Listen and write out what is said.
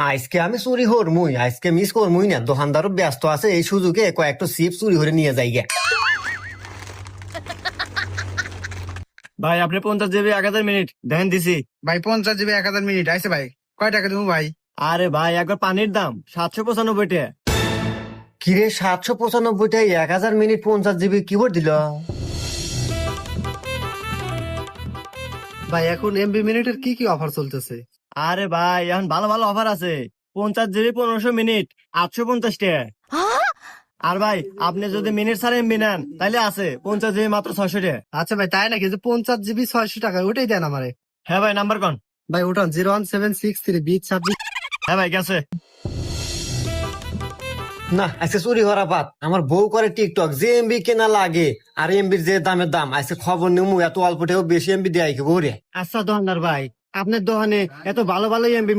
আজকে আমি চুরি হরমুই, আজকে মিস করমুই না। দোকানদারও ব্যস্ত আছে, এই সুযোগে কয়েকটা চিপস চুরি করে নিয়ে যাই গে। ভাই আপনি 50 জিবি 1000 মিনিট দেখেন দিছি। ভাই 50 জিবি 1000 মিনিট আইছে ভাই, কয় টাকা দেবো ভাই? আরে ভাই একবার পানির দাম 795 টাকা। কিরে 795টাই 1000 মিনিট 50 জিবি কিবোর্ড দিল? ভাই এখন এমবি মিনিটের কি কি অফার চলতেছে? আরে ভাই এখন ভালো ভালো অফার আছে। 50 জিবি 1500 মিনিট 850 টাকা। আর ভাই আপনি যদি মিনিট ছাড়া এমবি নেন তাহলে আছে 50 জিবি মাত্র 600 টাকা। আচ্ছা ভাই তাই নাকি, যে 50 জিবি 600 টাকা, ওটাই দেন আমারে। হ্যাঁ ভাই নাম্বার কোন? ভাই ওটা 01763 2026। হ্যাঁ ভাই গেছে। না, আজকে চুরি হওয়ার বাদ। আমার বউ করে টিকটক, যে এমবি কেনা লাগে আর এমবির যে দামের দাম, আজকে খবর নিমু এত অল্পটেও বেশি এমবি দেয় কি বউরে। আচ্ছা দোকানদার ভাই, আপনার দোকানে এত ভালো ভালো এমবি